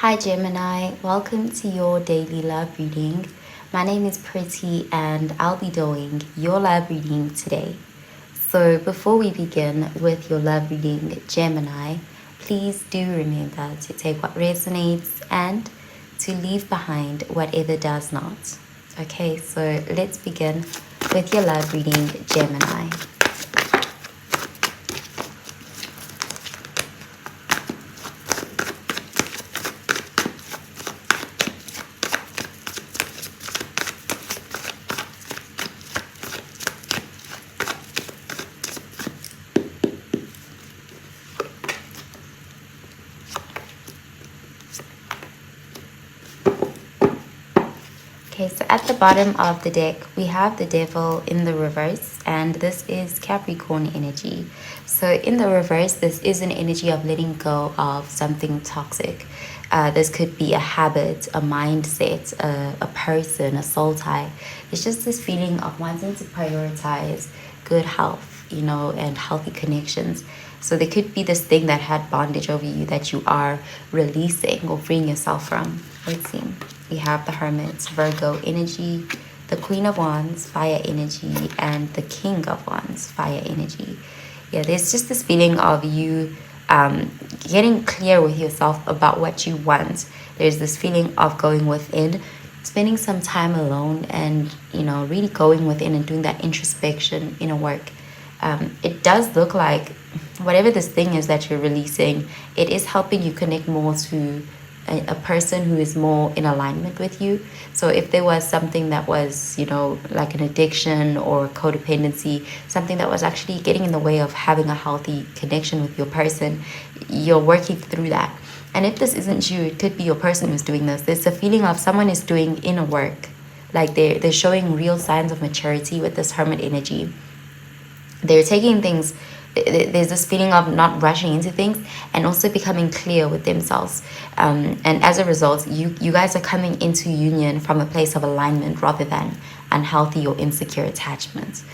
Hi Gemini, welcome to your daily love reading. My name is Pretty and I'll be doing your love reading today. So before we begin with your love reading, Gemini, please do remember to take what resonates and to leave behind whatever does not. Okay, so let's begin with your love reading, Gemini. Okay, so at the bottom of the deck, we have the Devil in the reverse, and this is Capricorn energy. So in the reverse, this is an energy of letting go of something toxic. This could be a habit, a mindset, a person, a soul tie. It's just this feeling of wanting to prioritize good health, and healthy connections. So there could be this thing that had bondage over you that you are releasing or freeing yourself from. Let's see. We have the Hermit, Virgo energy, the Queen of Wands, fire energy, and the King of Wands, fire energy. Yeah, there's just this feeling of you getting clear with yourself about what you want. There's this feeling of going within, spending some time alone, and really going within and doing that introspection inner work. It does look like whatever this thing is that you're releasing, it is helping you connect more to a person who is more in alignment with you. So if there was something that was, like an addiction or codependency, something that was actually getting in the way of having a healthy connection with your person, you're working through that. And if this isn't you, it could be your person who's doing this. There's a feeling of someone is doing inner work. Like they're showing real signs of maturity with this Hermit energy. They're taking things, there's this feeling of not rushing into things and also becoming clear with themselves. And as a result, you guys are coming into union from a place of alignment rather than unhealthy or insecure attachments.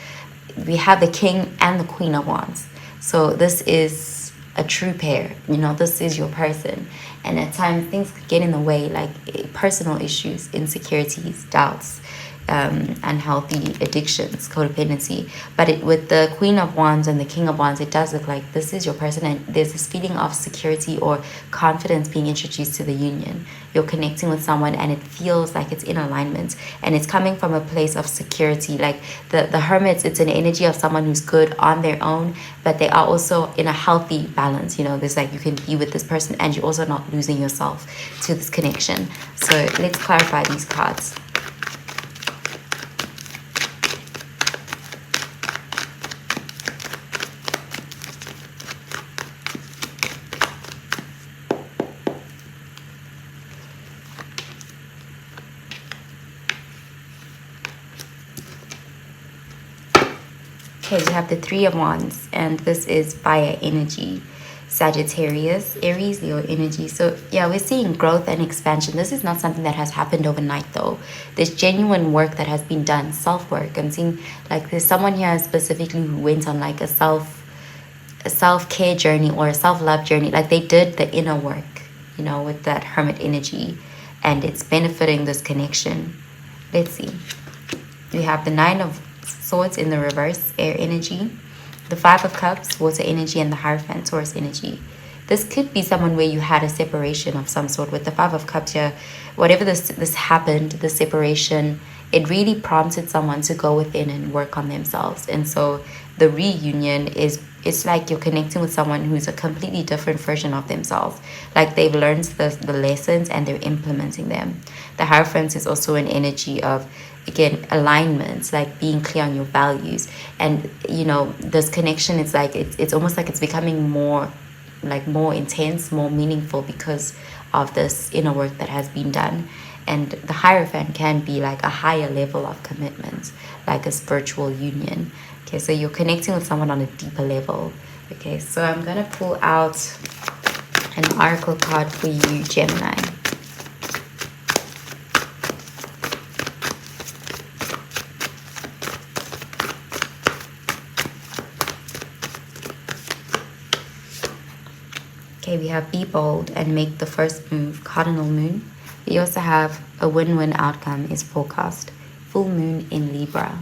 We have the King and the Queen of Wands. So this is a true pair. This is your person. And at times things could get in the way, like personal issues, insecurities, doubts, unhealthy addictions, codependency. But with the Queen of Wands and the King of Wands, it does look like this is your person, and there's this feeling of security or confidence being introduced to the union. You're connecting with someone and it feels like it's in alignment, and it's coming from a place of security. Like the Hermits, it's an energy of someone who's good on their own, but they are also in a healthy balance. There's like you can be with this person and you're also not losing yourself to this connection. So let's clarify these cards. Okay, we have the Three of Wands, and this is fire energy, Sagittarius, Aries, Leo energy. So yeah, we're seeing growth and expansion. This is not something that has happened overnight though. There's genuine work that has been done, self-work. I'm seeing like there's someone here specifically who went on like a self-care journey or a self-love journey. Like they did the inner work, with that Hermit energy, and it's benefiting this connection. Let's see. We have the Nine of Swords in the reverse, air energy, the Five of Cups, water energy, and the Hierophant, Taurus energy. This could be someone where you had a separation of some sort. With the Five of Cups here, whatever this happened, the separation, it really prompted someone to go within and work on themselves. And so the reunion it's like you're connecting with someone who's a completely different version of themselves. Like they've learned the lessons and they're implementing them. The Hierophant is also an energy of, again, alignments, like being clear on your values. And this connection, it's like it's almost like it's becoming more intense, more meaningful because of this inner work that has been done. And the Hierophant can be like a higher level of commitment, like a spiritual union. Okay, so you're connecting with someone on a deeper level. Okay, so I'm gonna pull out an oracle card for you, Gemini. Okay, Okay, we have be bold and make the first move, cardinal moon. We also have a win-win outcome is forecast, full moon in Libra.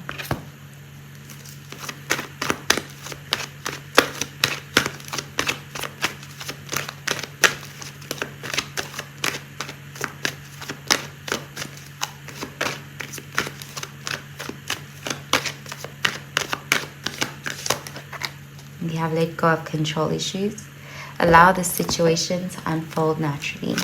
We have let go of control issues. Allow the situation to unfold naturally.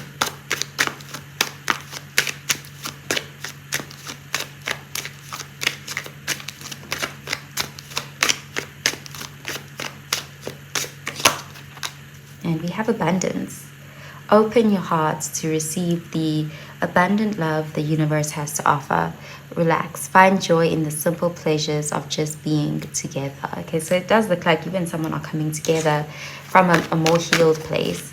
And we have abundance. Open your hearts to receive the abundant love the universe has to offer. Relax. Find joy in the simple pleasures of just being together. Okay, so it does look like you and someone are coming together from a more healed place.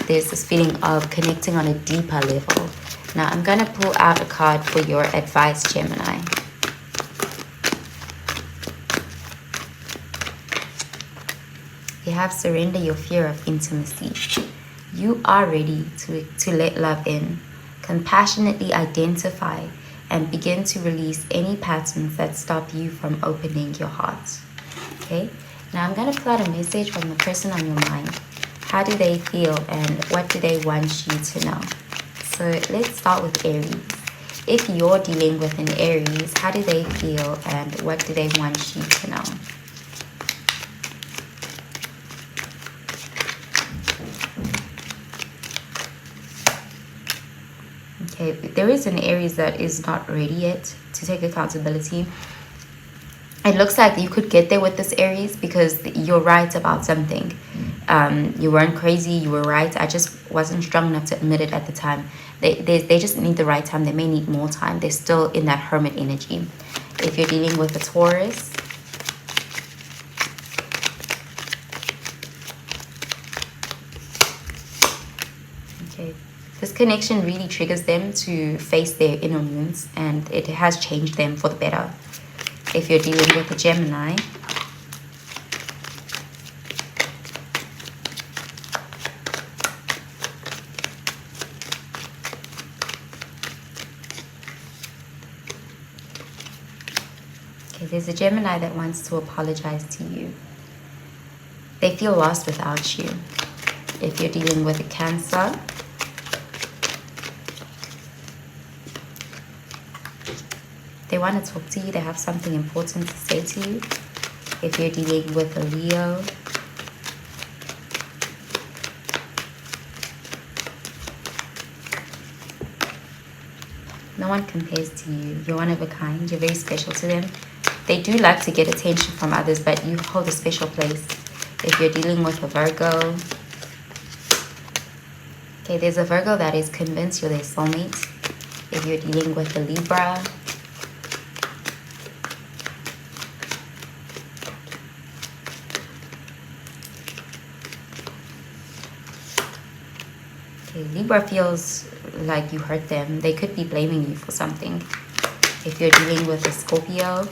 There's this feeling of connecting on a deeper level. Now, I'm going to pull out a card for your advice, Gemini. You have surrender your fear of intimacy. You are ready to let love in. Compassionately identify and begin to release any patterns that stop you from opening your heart. Okay? Now I'm going to pull out a message from the person on your mind. How do they feel and what do they want you to know? So let's start with Aries. If you're dealing with an Aries, how do they feel and what do they want you to know? Okay, there is an Aries that is not ready yet to take accountability. It looks like you could get there with this Aries because you're right about something. You weren't crazy, you were right. I just wasn't strong enough to admit it at the time. They just need the right time. They may need more time. They're still in that hermit energy. If you're dealing with a Taurus, okay, this connection really triggers them to face their inner wounds and it has changed them for the better. If you're dealing with a Gemini, okay, there's a Gemini that wants to apologize to you. They feel lost without you. If you're dealing with a Cancer, they want to talk to you. They have something important to say to you. If you're dealing with a Leo, no one compares to you. You're one of a kind. You're very special to them. They do like to get attention from others, but you hold a special place. If you're dealing with a Virgo, okay, there's a Virgo that is convinced you're their soulmate. If you're dealing with a Libra, okay, Libra feels like you hurt them. They could be blaming you for something. If you're dealing with a Scorpio,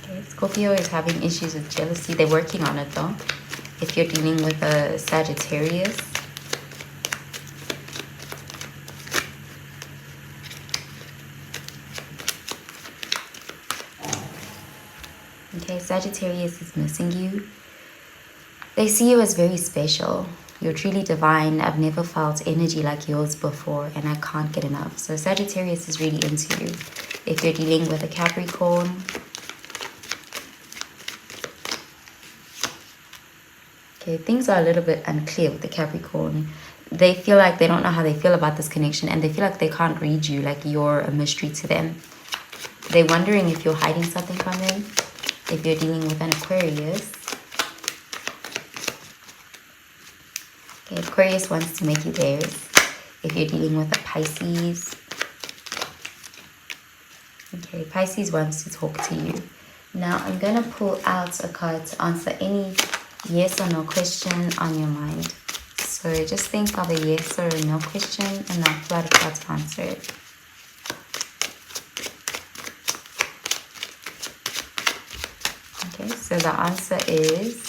okay, Scorpio is having issues with jealousy. They're working on it though. If you're dealing with a Sagittarius, okay, Sagittarius is missing you. They see you as very special. You're truly divine. I've never felt energy like yours before and I can't get enough. So Sagittarius is really into you. If you're dealing with a Capricorn, okay, things are a little bit unclear with the Capricorn. They feel like they don't know how they feel about this connection and they feel like they can't read you, like you're a mystery to them. They're wondering if you're hiding something from them. If you're dealing with an Aquarius, okay, Aquarius wants to make you theirs. If you're dealing with a Pisces, okay, Pisces wants to talk to you. Now I'm going to pull out a card to answer any yes or no question on your mind. So just think of a yes or a no question and I'll pull out a card to answer it. Okay, so the answer is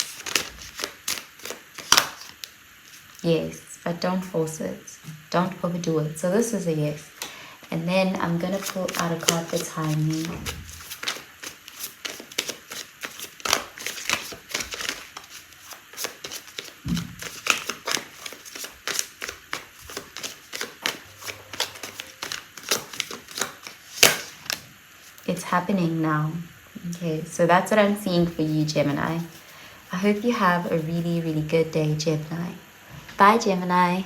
yes, but don't force it. Don't overdo it. So this is a yes. And then I'm going to pull out a card for timing. It's happening now. Okay, so that's what I'm seeing for you, Gemini. I hope you have a really, really good day, Gemini. Bye, Gemini.